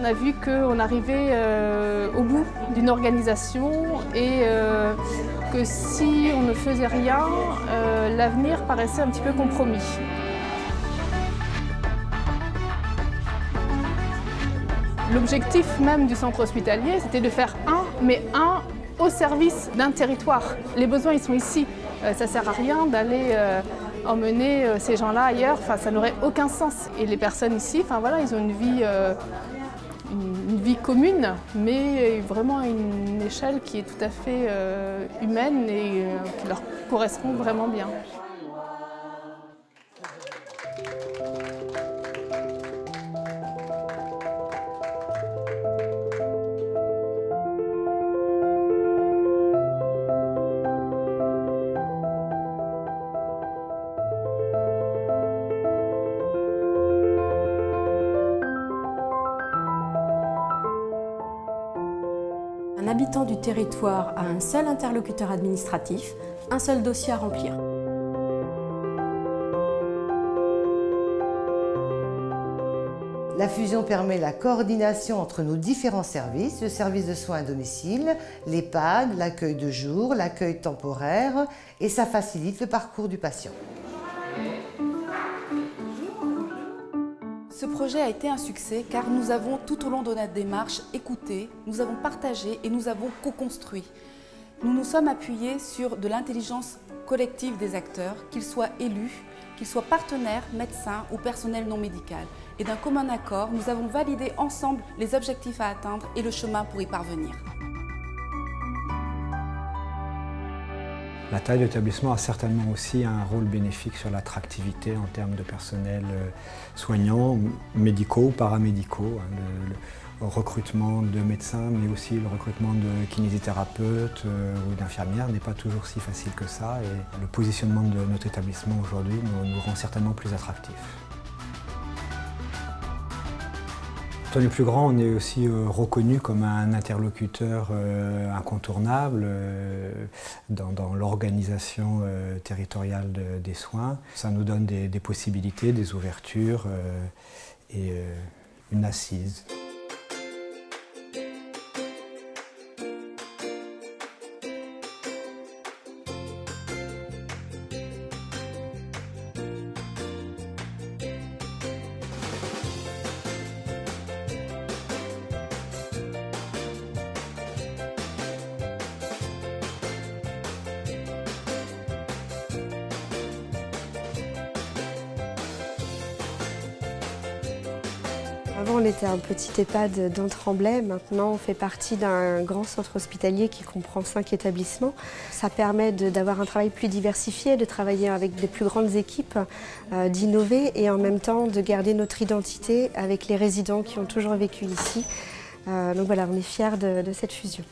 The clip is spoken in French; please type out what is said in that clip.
On a vu qu'on arrivait au bout d'une organisation et que si on ne faisait rien, l'avenir paraissait un petit peu compromis. L'objectif même du centre hospitalier, c'était de faire mais un au service d'un territoire. Les besoins, ils sont ici. Ça ne sert à rien d'aller emmener ces gens-là ailleurs. Enfin, ça n'aurait aucun sens. Et les personnes ici, enfin, voilà, ils ont une vie commune, mais vraiment à une échelle qui est tout à fait humaine et qui leur correspond vraiment bien. Un habitant du territoire a un seul interlocuteur administratif, un seul dossier à remplir. La fusion permet la coordination entre nos différents services, le service de soins à domicile, l'EHPAD, l'accueil de jour, l'accueil temporaire, et ça facilite le parcours du patient. Ce projet a été un succès car nous avons tout au long de notre démarche écouté, nous avons partagé et nous avons co-construit. Nous nous sommes appuyés sur de l'intelligence collective des acteurs, qu'ils soient élus, qu'ils soient partenaires, médecins ou personnel non médical. Et d'un commun accord, nous avons validé ensemble les objectifs à atteindre et le chemin pour y parvenir. La taille de l'établissement a certainement aussi un rôle bénéfique sur l'attractivité en termes de personnel soignant, médicaux ou paramédicaux. Le recrutement de médecins, mais aussi le recrutement de kinésithérapeutes ou d'infirmières n'est pas toujours si facile que ça. Et le positionnement de notre établissement aujourd'hui nous rend certainement plus attractifs. Quand on est plus grand, on est aussi reconnu comme un interlocuteur incontournable dans l'organisation territoriale des soins. Ça nous donne des possibilités, des ouvertures et une assise. Avant, on était un petit EHPAD dans le Tremblay. Maintenant, on fait partie d'un grand centre hospitalier qui comprend 5 établissements. Ça permet d'avoir un travail plus diversifié, de travailler avec des plus grandes équipes, d'innover et en même temps de garder notre identité avec les résidents qui ont toujours vécu ici. Donc voilà, on est fiers de cette fusion.